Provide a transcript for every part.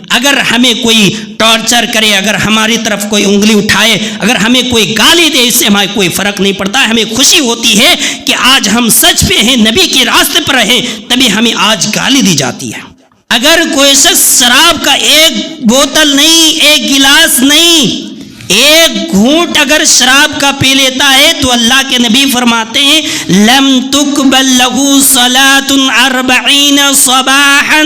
اگر ہمیں کوئی ٹارچر کرے، اگر ہماری طرف کوئی انگلی اٹھائے، اگر ہمیں کوئی گالی دے، اس سے ہمیں کوئی فرق نہیں پڑتا. ہمیں خوشی ہوتی ہے کہ آج ہم سچ پہ ہیں، نبی کے راستے پر ہیں، تبھی ہمیں آج گالی دی جاتی ہے. اگر کوئی شخص شراب کا ایک بوتل نہیں، ایک گلاس نہیں، ایک گھونٹ اگر شراب کا پی لیتا ہے تو اللہ کے نبی فرماتے ہیں لم تقبل له صلاة 40 صباحا،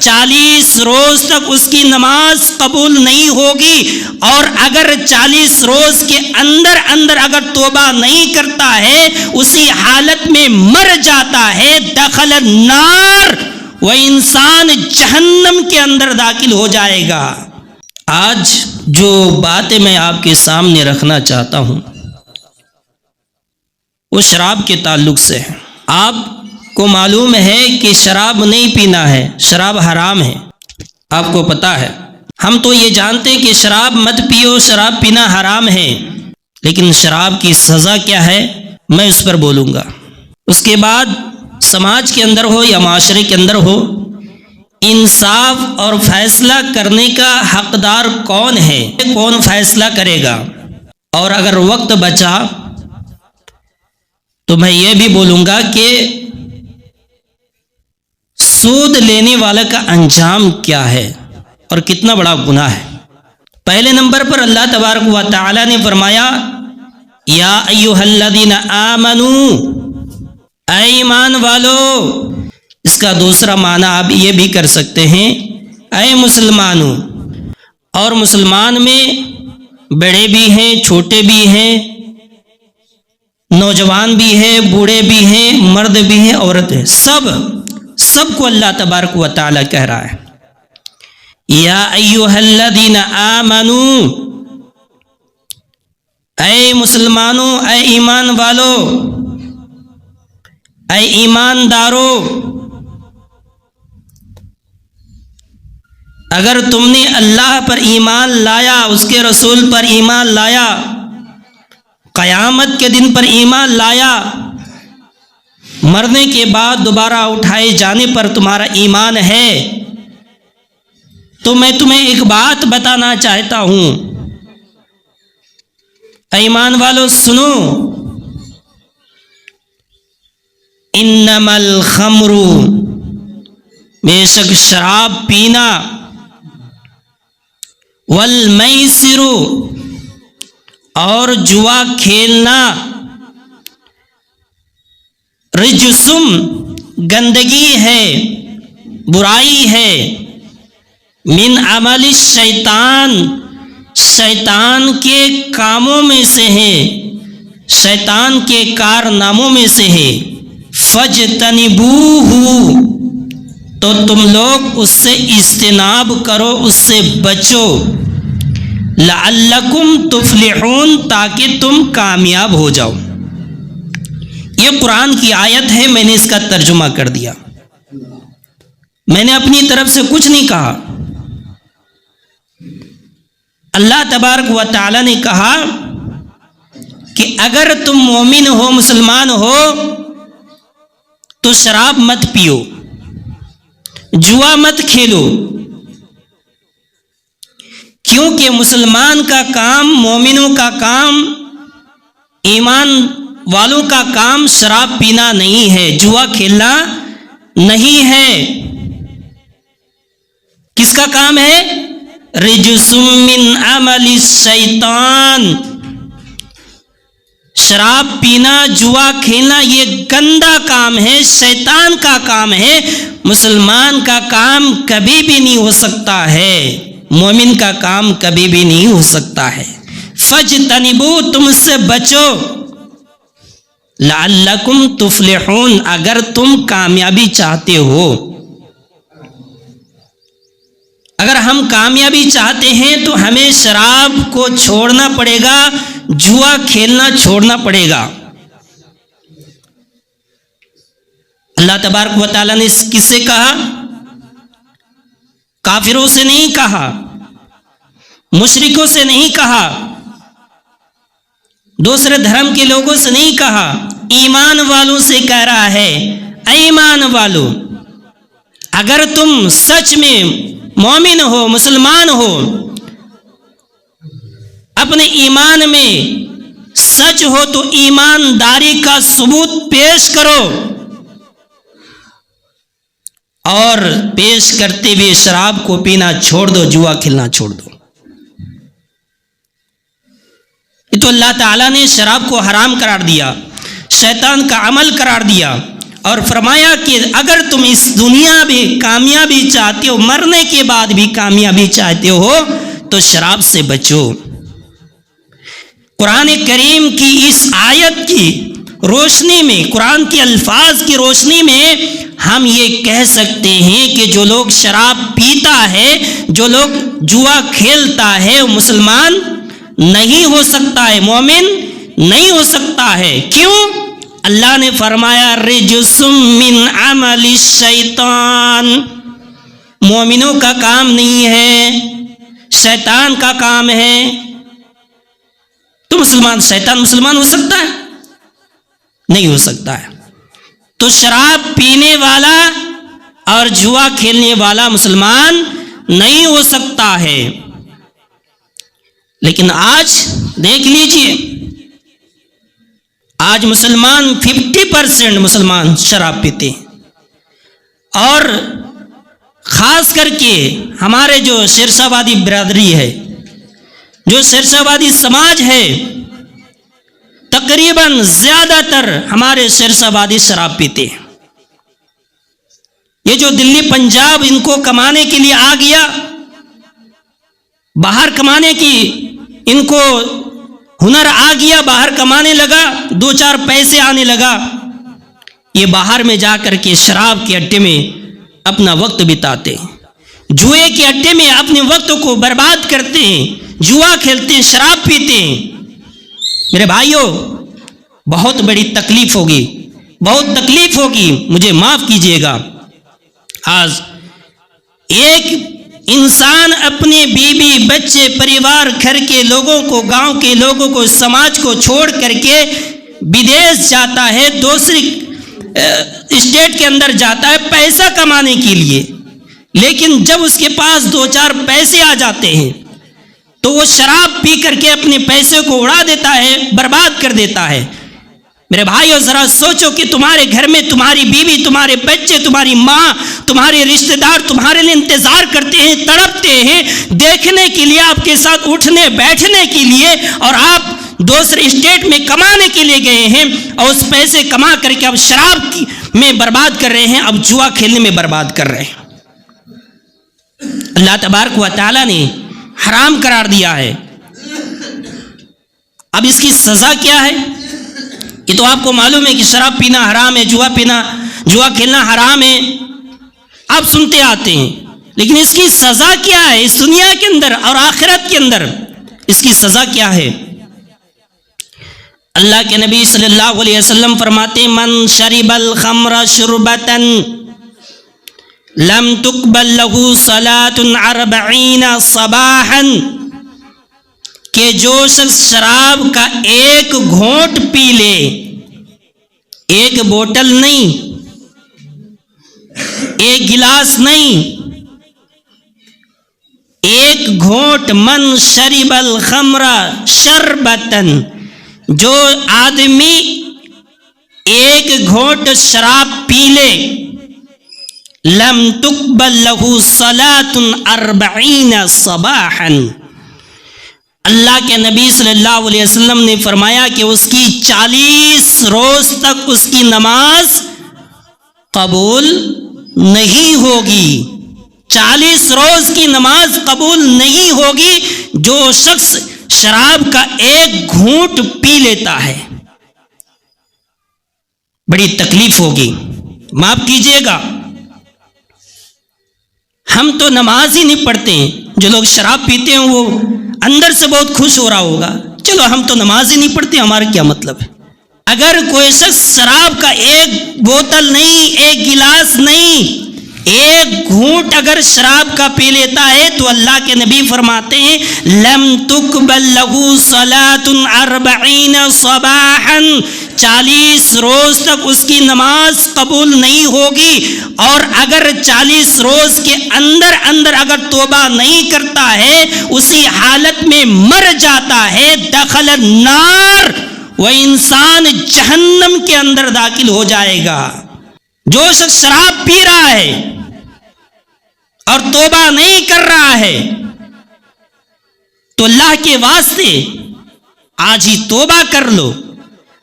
40 روز تک اس کی نماز قبول نہیں ہوگی. اور اگر 40 روز کے اندر اگر توبہ نہیں کرتا ہے، اسی حالت میں مر جاتا ہے، دخل النار، وہ انسان جہنم کے اندر داخل ہو جائے گا. آج جو باتیں میں آپ کے سامنے رکھنا چاہتا ہوں وہ شراب کے تعلق سے ہے. آپ کو معلوم ہے کہ شراب نہیں پینا ہے، شراب حرام ہے، آپ کو پتہ ہے. ہم تو یہ جانتے کہ شراب مت پیو، شراب پینا حرام ہے، لیکن شراب کی سزا کیا ہے میں اس پر بولوں گا. اس کے بعد سماج کے اندر ہو یا معاشرے کے اندر ہو، انصاف اور فیصلہ کرنے کا حقدار کون ہے، کون فیصلہ کرے گا. اور اگر وقت بچا تو میں یہ بھی بولوں گا کہ سود لینے والے کا انجام کیا ہے اور کتنا بڑا گناہ ہے. پہلے نمبر پر اللہ تبارک و تعالی نے فرمایا یا ایھا الذین آمنو، اے ایمان والو. اس کا دوسرا معنی آپ یہ بھی کر سکتے ہیں اے مسلمانوں. اور مسلمان میں بڑے بھی ہیں، چھوٹے بھی ہیں، نوجوان بھی ہیں، بوڑھے بھی ہیں، مرد بھی ہیں، عورت ہیں، سب کو اللہ تبارک و تعالی کہہ رہا ہے یا ایھا الذین آمنو، اے مسلمانوں، اے ایمان والو، اے ایماندارو. اگر تم نے اللہ پر ایمان لایا، اس کے رسول پر ایمان لایا، قیامت کے دن پر ایمان لایا، مرنے کے بعد دوبارہ اٹھائے جانے پر تمہارا ایمان ہے، تو میں تمہیں ایک بات بتانا چاہتا ہوں. اے ایمان والو سنو، انما الخمر، بے شک شراب پینا، والمیسر، اور جوا کھیلنا، رجسم، گندگی ہے، برائی ہے، من عمل الشیطان، شیطان کے کاموں میں سے ہے، شیطان کے کارناموں میں سے ہے. فاجتنبوہ، تو تم لوگ اس سے اجتناب کرو، اس سے بچو. لعلکم تفلحون، تاکہ تم کامیاب ہو جاؤ. یہ قرآن کی آیت ہے، میں نے اس کا ترجمہ کر دیا. میں نے اپنی طرف سے کچھ نہیں کہا. اللہ تبارک و تعالی نے کہا کہ اگر تم مومن ہو، مسلمان ہو، تو شراب مت پیو، جوا مت کھیلو. کیونکہ مسلمان کا کام، مومنوں کا کام، ایمان والوں کا کام شراب پینا نہیں ہے، جوا کھیلنا نہیں ہے. کس کا کام ہے؟ رجس من عمل الشیطان. شراب پینا، جوا کھیلنا یہ گندا کام ہے، شیطان کا کام ہے. مسلمان کا کام کبھی بھی نہیں ہو سکتا ہے، مومن کا کام کبھی بھی نہیں ہو سکتا ہے. فاجتنبوا، تم اس سے بچو. لعلکم تفلحون، اگر تم کامیابی چاہتے ہو. اگر ہم کامیابی چاہتے ہیں تو ہمیں شراب کو چھوڑنا پڑے گا، جوا کھیلنا چھوڑنا پڑے گا. اللہ تبارک و تعالیٰ نے کس سے کہا؟ کافروں سے نہیں کہا، مشرکوں سے نہیں کہا، دوسرے دھرم کے لوگوں سے نہیں کہا، ایمان والوں سے کہہ رہا ہے. اے ایمان والو، اگر تم سچ میں مومن ہو، مسلمان ہو، اپنے ایمان میں سچ ہو تو ایمانداری کا ثبوت پیش کرو، اور پیش کرتے ہوئے شراب کو پینا چھوڑ دو، جوا کھیلنا چھوڑ دو۔ یہ تو اللہ تعالیٰ نے شراب کو حرام قرار دیا، شیطان کا عمل قرار دیا، اور فرمایا کہ اگر تم اس دنیا میں کامیابی چاہتے ہو، مرنے کے بعد بھی کامیابی چاہتے ہو، تو شراب سے بچو۔ قرآن کریم کی اس آیت کی روشنی میں، قرآن کے الفاظ کی روشنی میں ہم یہ کہہ سکتے ہیں کہ جو لوگ شراب پیتا ہے، جو لوگ جوا کھیلتا ہے، وہ مسلمان نہیں ہو سکتا ہے، مومن نہیں ہو سکتا ہے۔ کیوں؟ اللہ نے فرمایا رجس من عمل الشیطان، مومنوں کا کام نہیں ہے، شیطان کا کام ہے۔ تو شیطان مسلمان ہو سکتا ہے؟ نہیں ہو سکتا ہے۔ تو شراب پینے والا اور جوا کھیلنے والا مسلمان نہیں ہو سکتا ہے۔ لیکن آج دیکھ لیجئے، آج مسلمان 50% مسلمان شراب پیتے ہیں، اور خاص کر کے ہمارے جو شیرشاہ آبادی برادری ہے، جو شیرشاہ آبادی سماج ہے، تقریباً زیادہ تر ہمارے شیرشاہ آبادی شراب پیتے ہیں۔ یہ جو دلی پنجاب ان کو کمانے کے لیے آ گیا، باہر کمانے کی ان کو ہنر آ گیا، باہر کمانے لگا، 2-4 پیسے آنے لگا، یہ باہر میں جا کر کے شراب کے اڈے میں اپنا وقت بتاتے ہیں، جوئے کے اڈے میں اپنے وقت کو برباد کرتے ہیں، جوا کھیلتے ہیں، شراب پیتے ہیں۔ میرے بھائیوں، بہت بڑی تکلیف ہوگی، بہت تکلیف ہوگی، مجھے معاف کیجیے گا۔ آج ایک انسان اپنے بیوی، بچے، پریوار، گھر کے لوگوں کو، گاؤں کے لوگوں کو، سماج کو چھوڑ کر کے بدیش جاتا ہے، دوسری اسٹیٹ کے اندر جاتا ہے پیسہ کمانے کے لیے، لیکن جب اس کے پاس 2-4 پیسے آ جاتے ہیں تو وہ شراب پی کر کے اپنے پیسے کو اڑا دیتا ہے، برباد کر دیتا ہے۔ میرے بھائیو، ذرا سوچو کہ تمہارے گھر میں تمہاری بیوی، تمہارے بچے، تمہاری ماں، تمہارے رشتہ دار تمہارے لیے انتظار کرتے ہیں، تڑپتے ہیں، دیکھنے کے لیے، آپ کے ساتھ اٹھنے بیٹھنے کے لیے، اور آپ دوسرے اسٹیٹ میں کمانے کے لیے گئے ہیں، اور اس پیسے کما کر کے اب شراب میں برباد کر رہے ہیں، اب جوا کھیلنے میں برباد کر رہے ہیں۔ اللہ تبارک و تعالیٰ نے حرام قرار دیا ہے۔ اب اس کی سزا کیا ہے؟ یہ تو آپ کو معلوم ہے کہ شراب پینا حرام ہے، جوا کھیلنا حرام ہے، آپ سنتے آتے ہیں، لیکن اس کی سزا کیا ہے؟ اس دنیا کے اندر اور آخرت کے اندر اس کی سزا کیا ہے؟ اللہ کے نبی صلی اللہ علیہ وسلم فرماتے ہیں من شرب الخمر شربتا لم تقبل له صلاة 40 صباحا، کہ جو شخص شراب کا ایک گھونٹ پی لے، ایک بوتل نہیں، ایک گلاس نہیں، ایک گھونٹ، من شرب الخمر شربتن، جو آدمی ایک گھونٹ شراب پی لے، لم تقبل له صلاة 40 صباحا، اللہ کے نبی صلی اللہ علیہ وسلم نے فرمایا کہ اس کی 40 روز تک اس کی نماز قبول نہیں ہوگی، 40 روز کی نماز قبول نہیں ہوگی جو شخص شراب کا ایک گھونٹ پی لیتا ہے۔ بڑی تکلیف ہوگی، معاف کیجیے گا، ہم تو نماز ہی نہیں پڑھتے ہیں، جو لوگ شراب پیتے ہیں وہ اندر سے بہت خوش ہو رہا ہوگا، چلو ہم تو نماز ہی نہیں پڑھتے، ہمارا کیا مطلب ہے؟ اگر کوئی شخص شراب کا ایک بوتل نہیں، ایک گلاس نہیں، ایک گھونٹ اگر شراب کا پی لیتا ہے تو اللہ کے نبی فرماتے ہیں لم تقبل لہ صلاۃ 40 صباحا، 40 روز تک اس کی نماز قبول نہیں ہوگی، اور اگر 40 روز کے اندر اگر توبہ نہیں کرتا ہے، اسی حالت میں مر جاتا ہے، دخل النار، وہ انسان جہنم کے اندر داخل ہو جائے گا۔ جو شخص شراب پی رہا ہے اور توبہ نہیں کر رہا ہے تو اللہ کے واسطے آج ہی توبہ کر لو۔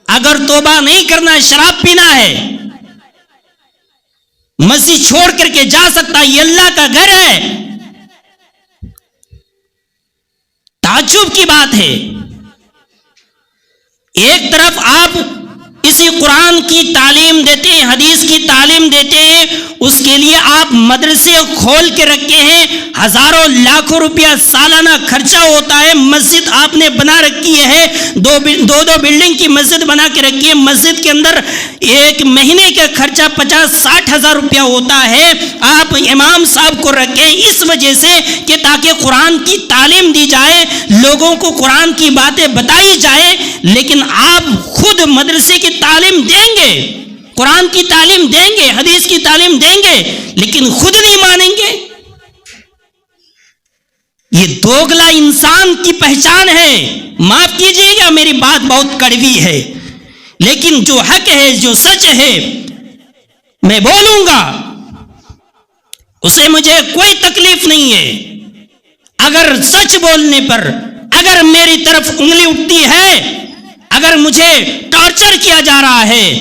اگر توبہ نہیں کرنا ہے، شراب پینا ہے، مسجد چھوڑ کر کے جا سکتا، یہ اللہ کا گھر ہے۔ تعجب کی بات ہے، ایک طرف آپ اسی قرآن کی تعلیم دیتے ہیں، حدیث کی تعلیم دیتے ہیں، اس کے لیے آپ مدرسے کھول کے رکھے ہیں، ہزاروں لاکھوں روپیہ سالانہ خرچہ ہوتا ہے، مسجد آپ نے بنا رکھی ہے، دو بلڈنگ کی مسجد بنا کے رکھی ہے، مسجد کے اندر ایک مہینے کا خرچہ 50-60 ہزار روپیہ ہوتا ہے، آپ امام صاحب کو رکھیں اس وجہ سے کہ تاکہ قرآن کی تعلیم دی جائے، لوگوں کو قرآن کی باتیں بتائی جائے، لیکن آپ خود مدرسے کی تعلیم دیں گے، قرآن کی تعلیم دیں گے، حدیث کی تعلیم دیں گے، لیکن خود نہیں مانیں گے۔ یہ دوگلا انسان کی پہچان ہے۔ معاف کیجئے گا، میری بات بہت کڑوی ہے، لیکن جو حق ہے، جو سچ ہے، میں بولوں گا، اسے مجھے کوئی تکلیف نہیں ہے۔ اگر سچ بولنے پر اگر میری طرف انگلی اٹھتی ہے، اگر مجھے ٹارچر کیا جا رہا ہے،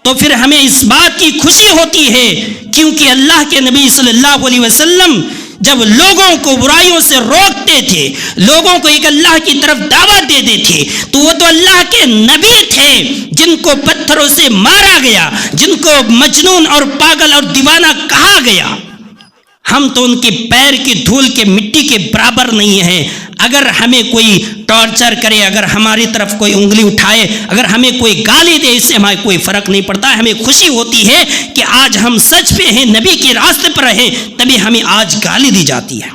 تو پھر ہمیں اس بات کی خوشی ہوتی ہے، کیونکہ اللہ کے نبی صلی اللہ علیہ وسلم جب لوگوں کو برائیوں سے روکتے تھے، لوگوں کو ایک اللہ کی طرف دعوت دیتے تھے، تو وہ تو اللہ کے نبی تھے جن کو پتھروں سے مارا گیا، جن کو مجنون اور پاگل اور دیوانہ کہا گیا۔ ہم تو ان کے پیر کی دھول کے مٹی کے برابر نہیں ہیں۔ اگر ہمیں کوئی ٹارچر کرے، اگر ہماری طرف کوئی انگلی اٹھائے، اگر ہمیں کوئی گالی دے، اس سے ہمیں کوئی فرق نہیں پڑتا۔ ہمیں خوشی ہوتی ہے کہ آج ہم سچ پہ ہیں، نبی کے راستے پر ہیں، تبھی ہمیں آج گالی دی جاتی ہے۔